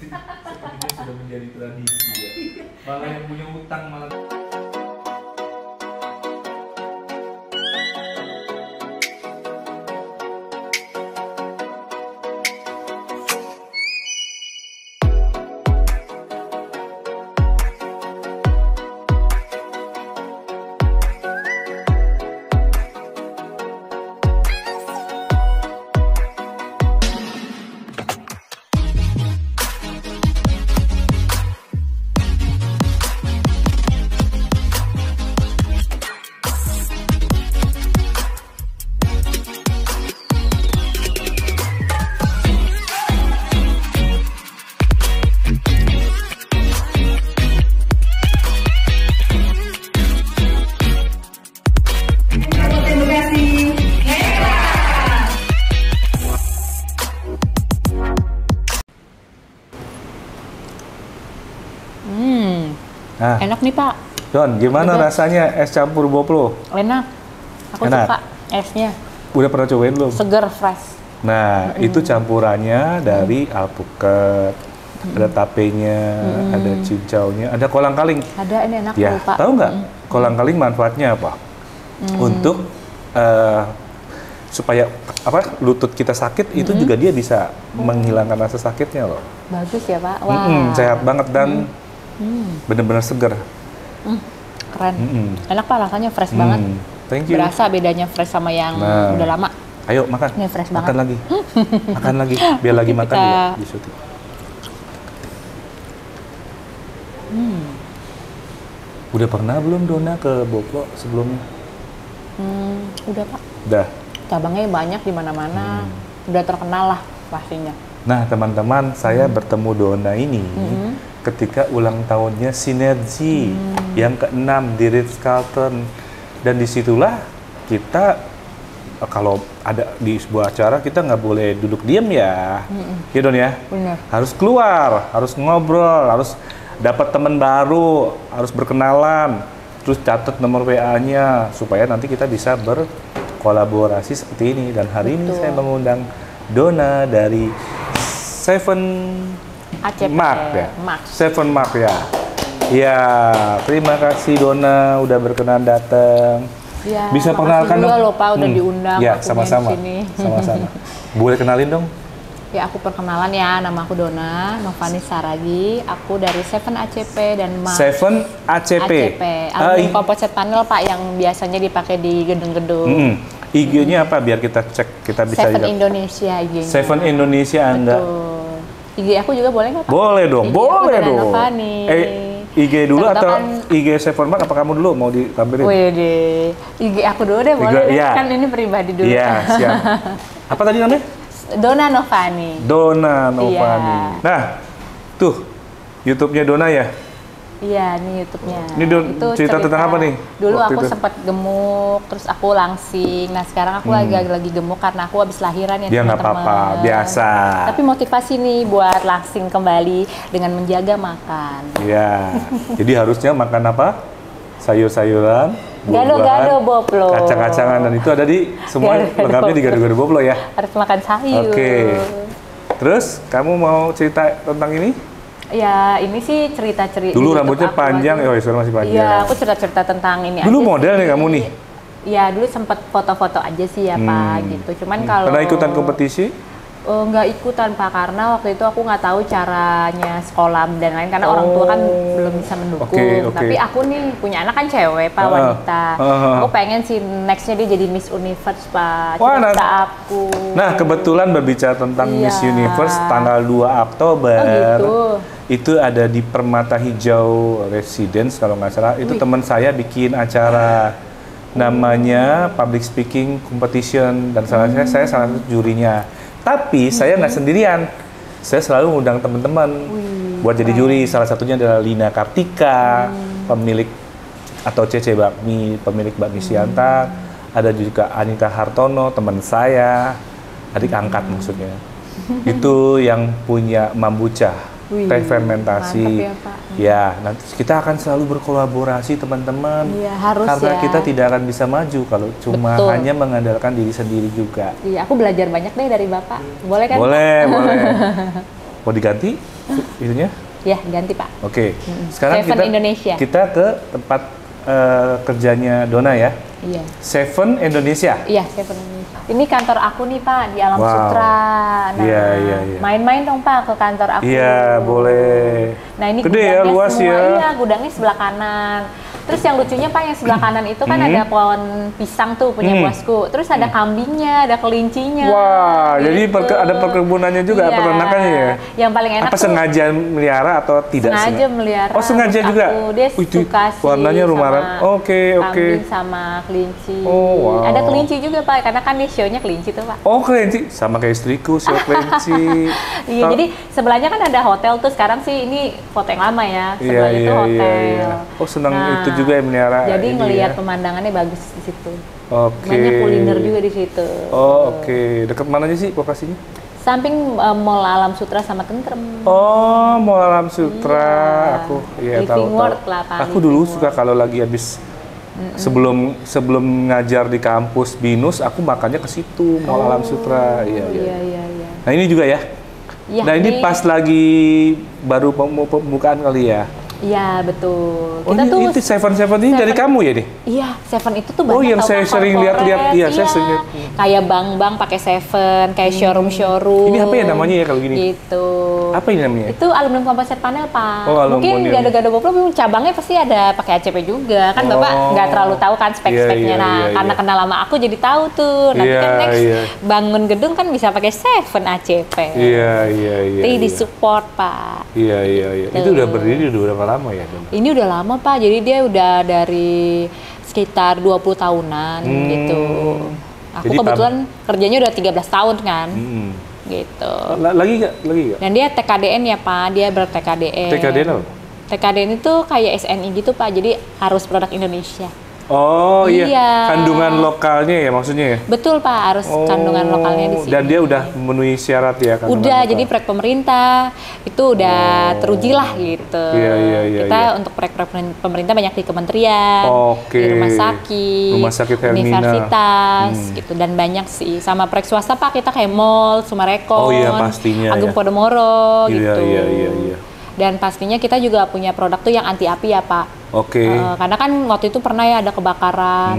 Sepertinya sudah menjadi tradisi ya. Malah yang punya utang malah. Nah, Enak nih Pak. Don, gimana rasanya es campur Boplo? Enak. Aku Enak. suka esnya. Udah pernah cobain belum? Seger, fresh. Nah, itu campurannya dari alpukat, ada tapenya, ada cincaunya, ada kolang-kaling. Ada, ini enak Ya, loh Pak. tahu nggak kolang-kaling manfaatnya apa? Untuk supaya lutut kita sakit itu juga dia bisa menghilangkan rasa sakitnya loh. Bagus ya Pak. Wah. Sehat banget dan bener-bener seger. Keren. Enak Pak, rasanya fresh banget. Thank you. Berasa bedanya fresh sama yang Nah. udah lama. Ayo makan. Ini fresh Makan banget. lagi. Makan lagi. Biar lagi makan Kita- juga disuti. Udah pernah belum Dona ke Boplo sebelumnya? Udah Pak. Udah. Cabangnya banyak di mana-mana. Udah terkenal lah pastinya. Nah teman-teman, saya bertemu Dona ini ketika ulang tahunnya Sinergi yang ke-6 di Ritz-Carlton. Dan disitulah kita kalau ada di sebuah acara kita nggak boleh duduk diam ya, ya Don ya. Bener. Harus keluar, harus ngobrol, harus dapat teman baru, harus berkenalan, terus catat nomor WA-nya supaya nanti kita bisa berkolaborasi seperti ini. Dan hari ini Betul. saya mengundang Dona dari Seven ACP. Mark ya, Mark. Seven Mark ya. Ya, terima kasih Dona udah berkenan datang. Ya, Bisa makasih perkenalkan juga dong? loh Pak udah diundang Ya, akunya sama-sama. di sini. Sama-sama. Boleh kenalin dong? Ya, aku perkenalan ya, nama aku Dona Novani Saragi. Aku dari Seven ACP dan Mark. Seven ACP. Album composite panel Pak yang biasanya dipakai di gedung-gedung. IG-nya apa biar kita cek, kita bisa Seven lihat. Indonesia IG-nya. Seven Indonesia Anda. Betul. IG aku juga boleh nggak Pak? Boleh dong, IG aku boleh Dona dong. Novani. IG dulu Contoh atau kan- IG Seven Mark apa kamu dulu mau ditampilin? Wih deh, IG aku dulu deh boleh deh. iya. Kan ini pribadi dulu. Iya, siap. Apa tadi namanya? Dona Novani. Dona Novani. Iya. Nah, tuh YouTube-nya Dona ya? Iya, ini YouTube-nya. Ini Itu cerita tentang apa nih? Dulu waktu aku itu? sempat gemuk, terus aku langsing. Nah, sekarang aku lagi gemuk karena aku habis lahiran ya, Ya nggak teman-teman. apa-apa, biasa. Tapi motivasi nih buat langsing kembali dengan menjaga makan. Iya. Jadi harusnya makan apa? Sayur-sayuran, Gado-gado Boplo. kacang-kacangan, dan itu ada di semua Gado-gado lengkapnya di gado-gado Boplo ya. Harus makan sayur. Oke. Terus kamu mau cerita tentang ini? Ya, ini sih cerita-cerita. Dulu di YouTube rambutnya aku panjang, aja. ya sekarang masih panjang. Iya, aku cerita-cerita tentang ini Dulu aja model sih. nih kamu nih? Iya, dulu sempat foto-foto aja sih ya Pak, gitu. Cuman kalau Pernah ikutan kompetisi? nggak ikutan Pak, karena waktu itu aku nggak tahu caranya sekolah dan lain karena orang tua kan belum bisa mendukung. Oke. Tapi aku nih punya anak kan cewek Pak, wanita. Aku pengen sih nextnya dia jadi Miss Universe Pak. Wah, Cita-cita aku. Nah, kebetulan berbicara tentang Iya. Miss Universe tanggal 2 Oktober. Oh, gitu. Itu ada di Permata Hijau Residence kalau nggak salah. Itu teman saya bikin acara namanya Public Speaking Competition dan saya salah satu jurinya. Tapi saya nggak sendirian. Saya selalu ngundang teman-teman buat jadi juri. Salah satunya adalah Lina Kartika, pemilik atau Cece Bakmi, pemilik Bakmi Siantar. Ada juga Anita Hartono, teman saya, adik angkat maksudnya. Itu yang punya Mambuca, teh fermentasi. Mantap ya, Pak. Ya, nanti kita akan selalu berkolaborasi teman-teman. Iya, harus Karena ya. kita tidak akan bisa maju kalau cuma Betul. hanya mengandalkan diri sendiri juga. Iya, aku belajar banyak deh dari Bapak. Boleh kan? Boleh, boleh. Mau diganti? itunya? Ya, ganti Pak. Oke. Sekarang Seven Indonesia. kita ke tempat kerjanya Dona ya. Iya. Seven Indonesia. Iya, Seven Indonesia. Ini kantor aku nih Pak di Alam Wow. Sutra. Nah, Iya, iya. main-main dong Pak ke kantor aku. Iya, boleh. Nah ini Gede ya, gudangnya luas semua, ya. Iya, gudangnya sebelah kanan. Terus yang lucunya Pak, yang sebelah kanan itu kan ada pohon pisang tuh punya bosku. Terus ada kambingnya, ada kelincinya. Wah, jadi gitu. ada perkebunannya juga, Iya. peternakannya ya. Yang paling enak Apa tuh sengaja melihara atau tidak sengaja melihara. Oh, sengaja bos juga. aku. Dia Wih, itu suka sih warnanya sama rumahan. Oke. kambing sama kelinci. Oh, wow. Ada kelinci juga Pak, karena kan dia show-nya kelinci tuh Pak. Oh, kelinci. Sama kayak istriku, si kelinci. Iya, jadi sebelahnya kan ada hotel tuh. Sekarang sih ini foto yang lama ya. Iya, Sebelahnya iya, tuh hotel. iya. Oh, senang Nah, itu juga yang melihara. Jadi ini ngelihat ya. pemandangannya bagus di situ. Oke. Banyak kuliner juga di situ. Oh, oke. Dekat mana aja sih lokasinya? Samping Mall Alam Sutra sama Tentrem. Oh, Mall Alam Sutra. Iya. Aku iya tahu. Living World lah, Pak, Aku dulu Living suka kalau lagi habis sebelum ngajar di kampus BINUS, aku makannya ke situ, Mall Alam Sutra. Iya, iya. Iya, iya. Nah, ini juga ya. Iya, Nah, ini pas lagi baru pembukaan kali ya. Iya, betul. Oh, Kita ini, tuh itu Seven ini dari kamu ya nih? Iya, Seven itu tuh banyak. Oh, yang tau, saya Pak, sering corporate. lihat-lihat, iya, saya sering lihat. Kayak bank-bank pakai Seven, kayak showroom. Ini apa ya namanya ya kalau gini? Gitu. Apa ini namanya? Itu aluminium composite panel, Pak. Oh, Mungkin aluminium. gado-gado boplok cabangnya pasti ada pakai ACP juga. Kan Bapak Oh. nggak terlalu tahu kan spek-speknya. Iya, iya, Nah, iya, karena iya. kenal lama aku jadi tahu tuh. Nanti Iya, kan next iya. bangun gedung kan bisa pakai Seven ACP. Iya, iya, iya. Jadi iya. disupport, Pak. Iya, iya, iya. Itu udah berdiri udah berapa lama ya, Don? Ini udah lama Pak, jadi dia udah dari sekitar 20 tahunan gitu. Aku Jadi kebetulan kerjanya udah 13 tahun kan, Hmm. gitu. Lagi nggak? Lagi nggak? Dan dia TKDN ya Pak, dia ber-TKDN. TKDN apa? TKDN itu kayak SNI gitu Pak, jadi harus produk Indonesia. Oh iya. Iya. Kandungan lokalnya ya maksudnya ya? Betul Pak, harus kandungan lokalnya di sini. Dan dia udah memenuhi syarat ya kandungan Udah, lokal. jadi proyek pemerintah itu udah teruji lah gitu. Iya, iya, iya, Kita iya. untuk proyek pemerintah banyak di kementerian, Oke. di rumah sakit Hermina. universitas gitu, dan banyak sih. Sama proyek swasta Pak, kita kayak mall, Oh Sumarekon, iya, pastinya, Agung ya. Podomoro Iya, gitu. iya, iya, iya. Dan pastinya kita juga punya produk tuh yang anti api ya Pak. Oke. Karena kan waktu itu pernah ya ada kebakaran.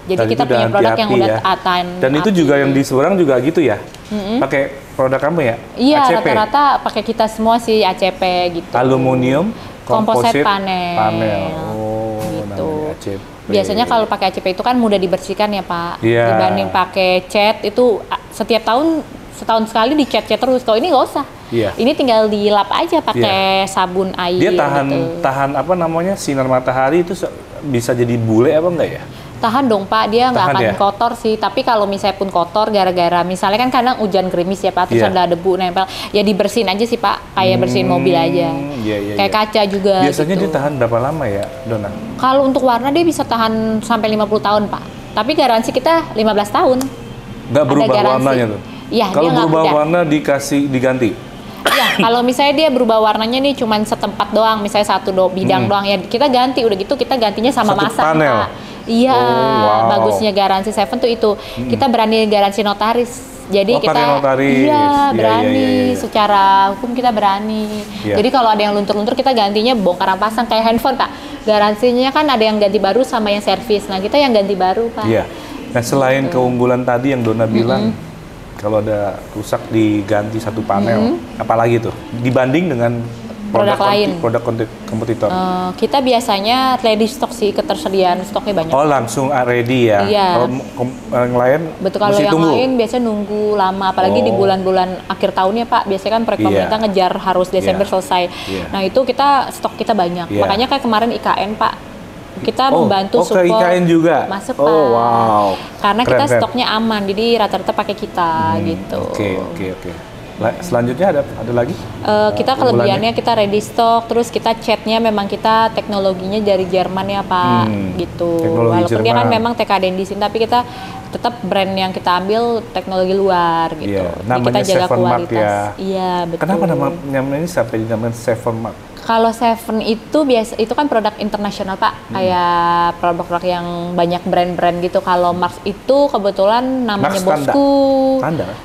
Jadi Dan kita itu punya udah produk yang anti-api udah ya. tahan Dan itu api. juga yang di seberang juga gitu ya? Pakai produk kamu ya? Iya, ACP? rata-rata pakai kita semua sih ACP gitu. Aluminium Composite composite panel. Oh, Gitu. namanya ACP. Biasanya kalau pakai ACP itu kan mudah dibersihkan ya Pak. Iya. Dibanding pakai cat itu setiap tahun setahun sekali dicat terus. Kalau ini nggak usah. Iya. Ini tinggal dilap aja pakai sabun air. Dia tahan gitu. tahan apa namanya sinar matahari itu bisa jadi bule apa enggak ya? Tahan dong Pak, dia nggak Tahan akan ya? kotor sih. Tapi kalau misalnya pun kotor gara-gara misalnya kan kadang hujan gerimis ya Pak, terus Iya. ada debu nempel, ya dibersihin aja sih Pak, kayak bersihin mobil aja. Iya, iya, Kayak iya. kaca juga. Biasanya gitu. dia tahan berapa lama ya, Dona? Kalau untuk warna dia bisa tahan sampai 50 tahun Pak. Tapi garansi kita 15 tahun. Nggak berubah garansi. warnanya tuh? Iya, Kalau dia nggak berubah beda. warna diganti? Iya, kalau misalnya dia berubah warnanya nih cuman setempat doang, misalnya satu bidang doang ya kita ganti, udah gitu kita gantinya sama Satu masang panel? Pak. Iya, Oh, wow. bagusnya garansi Seven tuh itu. Kita berani garansi notaris. Jadi Oh, pakai kita notaris. Iya, iya iya, berani iya, iya. secara hukum kita berani. Iya. Jadi kalau ada yang luntur-luntur kita gantinya bongkaran pasang kayak handphone Pak. Garansinya kan ada yang ganti baru sama yang servis. Nah, kita yang ganti baru Pak. Iya. Nah, selain keunggulan tadi yang Dona bilang, kalau ada rusak diganti satu panel, apalagi tuh dibanding dengan Produk lain. kompetitor. Kita biasanya ready stock sih, ketersediaan stoknya banyak. Oh, langsung ready ya. Iya. Kalau yang lain Betul, kalau mesti yang tunggu. lain biasanya nunggu lama, apalagi di Oh. bulan-bulan akhir tahunnya Pak. Biasanya kan proyek Iya. pemerintah ngejar harus Desember Iya. selesai. Iya. Nah itu stok kita banyak. Iya. Makanya kayak kemarin IKN Pak, kita membantu ke support. IKN juga? Masuk Oh, Pak. wow. Karena Keren, kita keren. stoknya aman, jadi rata-rata pakai kita gitu. Oke. Selanjutnya ada lagi? Kita kelebihannya kita ready stock, terus kita catnya memang kita teknologinya dari Jerman ya Pak, gitu. Teknologi Walaupun dia kan Jerman. memang TKD di sini, tapi kita tetap brand yang kita ambil teknologi luar gitu. Iya, Jadi namanya kita jaga Seven Mark kualitas. ya. Iya betul. Kenapa namanya ini sampai dinamakan Seven Mark? Kalau Seven itu biasa itu kan produk internasional Pak, kayak produk-produk yang banyak brand-brand gitu. Kalau Mars itu kebetulan namanya Mars bosku,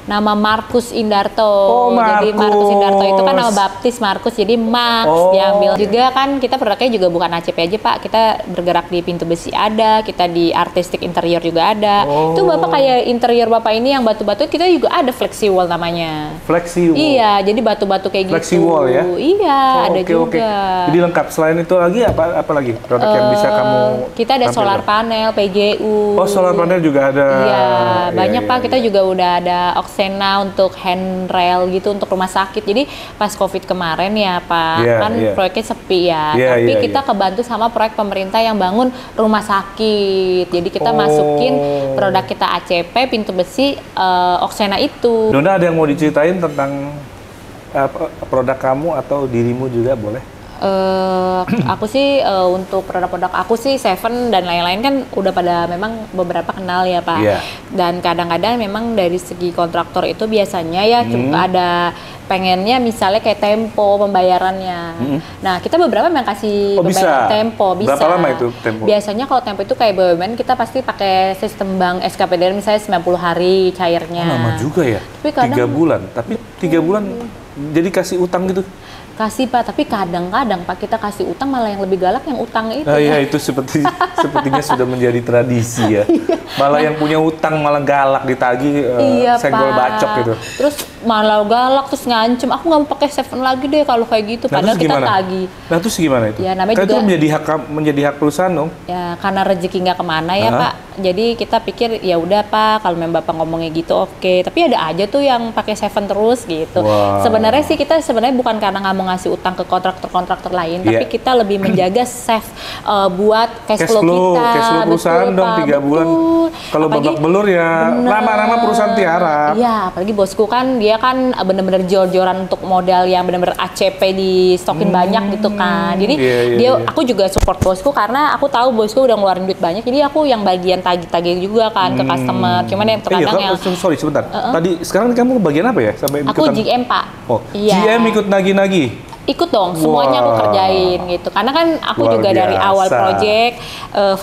nama Markus Indarto. Oh, Jadi Markus Indarto itu kan nama baptis Markus, jadi Max diambil. Juga kan kita produknya juga bukan ACP aja Pak, kita bergerak di pintu besi ada, kita di artistik interior juga ada. Itu Bapak kayak interior Bapak ini yang batu-batu kita juga ada flexi wall namanya. Flexi wall. Iya, jadi batu-batu kayak flexi gitu. Wall ya? Iya, ada juga. Jadi lengkap. Selain itu lagi apa lagi produk yang bisa kamu kita ada tampilkan? solar panel, PJU. Oh, solar panel juga ada. Iya, banyak iya, Pak. iya. Kita juga udah ada Oxena untuk handrail gitu untuk rumah sakit. Jadi pas Covid kemarin ya Pak, kan proyeknya sepi ya. Tapi kita kebantu sama proyek pemerintah yang bangun rumah sakit. Jadi kita masukin produk kita ACP pintu besi Oxena itu. Dona, ada yang mau diceritain tentang produk kamu atau dirimu juga boleh? Aku sih untuk produk-produk aku sih Seven dan lain-lain kan udah pada memang beberapa kenal ya Pak. Dan kadang-kadang memang dari segi kontraktor itu biasanya ya ada pengennya misalnya kayak tempo pembayarannya. Nah kita beberapa memang kasih pembayaran tempo. Bisa. Berapa lama itu tempo? Biasanya kalau tempo itu kayak BUMN kita pasti pakai sistem bank SKPDR misalnya 90 hari cairnya. Lama juga ya? Tapi kadang, 3 bulan, tapi 3 bulan jadi kasih utang gitu? Kasih Pak, tapi kadang-kadang Pak kita kasih utang malah yang lebih galak yang utang itu. Iya, itu sepertinya sudah menjadi tradisi ya. Malah yang punya utang malah galak ditagih, senggol bacok gitu. Terus malah galak terus ngancem, aku nggak mau pakai Seven lagi deh kalau kayak gitu. Padahal kita tagih. Nah terus gimana itu? Ya, namanya kan juga, itu menjadi hak perusahaan dong. Ya karena rezeki nggak kemana ya Pak. Jadi kita pikir ya udah Pak, kalau memang Bapak ngomongnya gitu oke. Tapi ada aja tuh yang pakai Seven terus gitu. Sebenarnya sih kita bukan karena nggak mau ngasih utang ke kontraktor lain, tapi kita lebih menjaga save buat cash flow kita. Cash flow perusahaan dong 3 bulan. Kalau babak belur ya lama-lama perusahaan tiarap. Iya, apalagi bosku kan dia kan bener-bener jor-joran untuk modal yang bener-bener ACP di stokin banyak gitu kan. Jadi aku juga support bosku karena aku tahu bosku udah ngeluarin duit banyak. Jadi aku yang bagian tagih-tagih juga kan ke customer. Cuman yang terkadang yang sorry sebentar. Tadi sekarang kamu bagian apa ya sampai aku GM Pak. Oh, GM ikut nagih-nagih. Ikut dong, semuanya aku kerjain gitu. Karena kan aku juga dari awal project,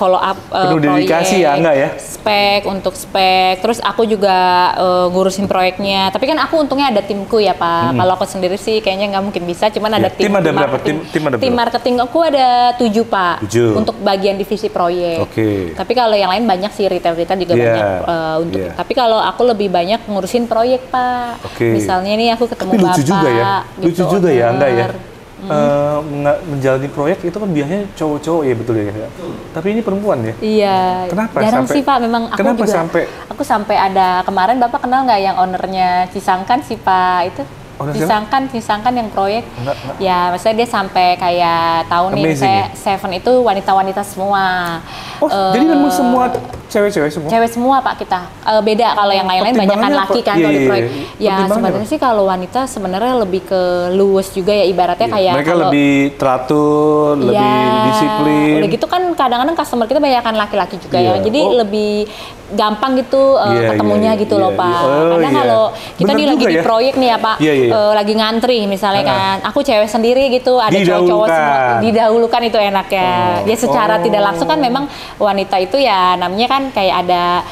follow up penuh dedikasi ya, enggak ya? Spek, terus aku juga ngurusin proyeknya. Tapi kan aku untungnya ada timku ya Pak. Kalau aku sendiri sih kayaknya nggak mungkin bisa, cuman ada tim. Tim ada berapa? Tim ada berapa? Tim marketing aku ada 7 Pak. 7. Untuk bagian divisi proyek. Oke. Tapi kalau yang lain banyak sih, retail juga banyak untuk. Tapi kalau aku lebih banyak ngurusin proyek Pak. Misalnya nih aku ketemu Bapak. Lucu juga ya? Gitu, lucu juga ya, enggak ya? Menjalani proyek itu kan biasanya cowok-cowok ya, betul ya? Tapi ini perempuan ya? Iya. Kenapa jarang sih Pak, memang aku kenapa juga. Aku sampai ada kemarin Bapak kenal nggak yang ownernya Cisangkan sih Pak itu? Cisangkan yang proyek. Enggak. Ya, maksudnya dia sampai kayak tahu nih saya Seven itu wanita-wanita semua. Jadi memang semua cewek-cewek semua? Cewek semua Pak kita. Beda kalau yang lain-lain banyak kan laki kan kalau di proyek. Ya sebenarnya sih kalau wanita sebenarnya lebih ke luwes juga ya, ibaratnya kayak mereka lebih teratur, lebih disiplin. Udah gitu kan kadang-kadang customer kita banyak kan laki-laki juga ya. Jadi lebih gampang gitu ketemunya gitu loh Pak. Karena kalau kita lagi di proyek nih ya Pak, lagi ngantri misalnya kan, aku cewek sendiri gitu, ada cowok-cowok semua, didahulukan itu enaknya. Ya secara tidak langsung kan memang wanita itu ya namanya kan kayak ada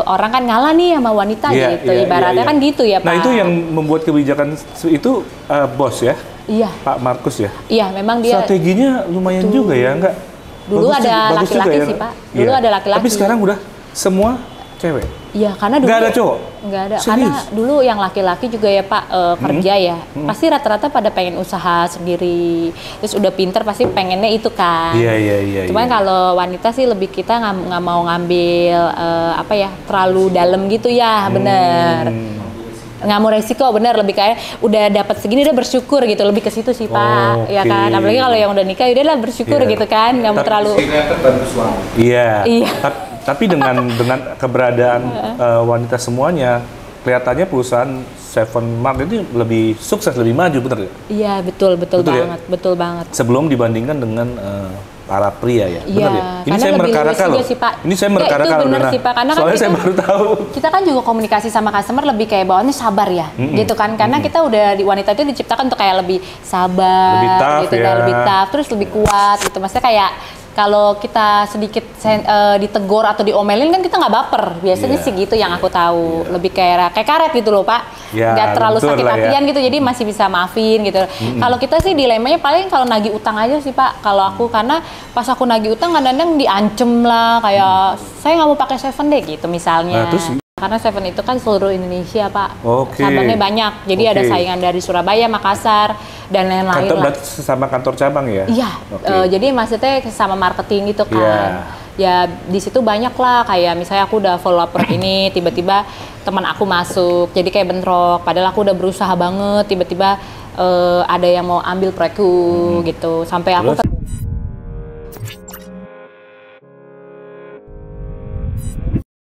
orang kan ngalah nih sama wanita gitu, ibaratnya kan gitu ya Pak. Nah itu yang membuat kebijakan itu bos ya? Iya. Pak Markus ya? Iya, memang dia. Strateginya lumayan juga ya, enggak? Dulu ada laki-laki sih Pak, dulu ada laki-laki. Tapi sekarang udah semua cewek? Iya, karena dulu nggak ada cowok? Nggak ada. Serius? Karena dulu yang laki-laki juga ya Pak kerja ya, pasti rata-rata pada pengen usaha sendiri, terus udah pinter pasti pengennya itu kan. Iya. Cuman kalau wanita sih lebih kita nggak mau ngambil terlalu dalam gitu ya, bener. Nggak mau resiko, bener, lebih kayak udah dapat segini udah bersyukur gitu, lebih ke situ sih Pak, ya kan. Apalagi kalau yang udah nikah udahlah bersyukur gitu kan, nggak mau terlalu. Iya. Tapi dengan keberadaan wanita semuanya, kelihatannya perusahaan Seven Mart itu lebih sukses, lebih maju, bener ya? Iya, betul banget, betul banget. Sebelum dibandingkan dengan para pria ya. Iya, Benar ya? Ini karena saya lebih mereka-reka luwes loh. juga sih, Pak. Ini saya Ya, mereka-reka itu loh. bener Nana. sih, Pak. Karena kan Soalnya saya kita- baru tahu. Kita kan juga komunikasi sama customer lebih kayak bawaannya sabar ya, gitu kan? Karena kita udah di wanita itu diciptakan untuk kayak lebih sabar, Lebih tough gitu, ya. kayak lebih tough, terus lebih kuat, gitu. Maksudnya kayak kalau kita sedikit ditegur atau diomelin kan kita nggak baper. Biasanya Iya. sih gitu yang aku tahu. Lebih kayak karet gitu loh, Pak. Ya, Nggak terlalu lentur sakit lah ya. hatian gitu, jadi masih bisa maafin gitu. Kalau kita sih dilemanya paling kalau nagih utang aja sih, Pak. Kalau aku karena pas aku nagih utang kadang-kadang diancem lah, kayak saya nggak mau pakai Seven deh gitu misalnya. Nah, terus? Karena Seven itu kan seluruh Indonesia, Pak. Oke. Cabangnya banyak. Jadi ada Oke. saingan dari Surabaya, Makassar, dan lain-lain Kantor lah. berarti sesama kantor cabang ya? Iya, Oke. jadi maksudnya sama marketing gitu kan. Iya. Ya di situ banyak lah, kayak misalnya aku udah follow up produk ini, tiba-tiba teman aku masuk, jadi kayak bentrok. Padahal aku udah berusaha banget, tiba-tiba ada yang mau ambil proyekku gitu. Sampai aku Terus?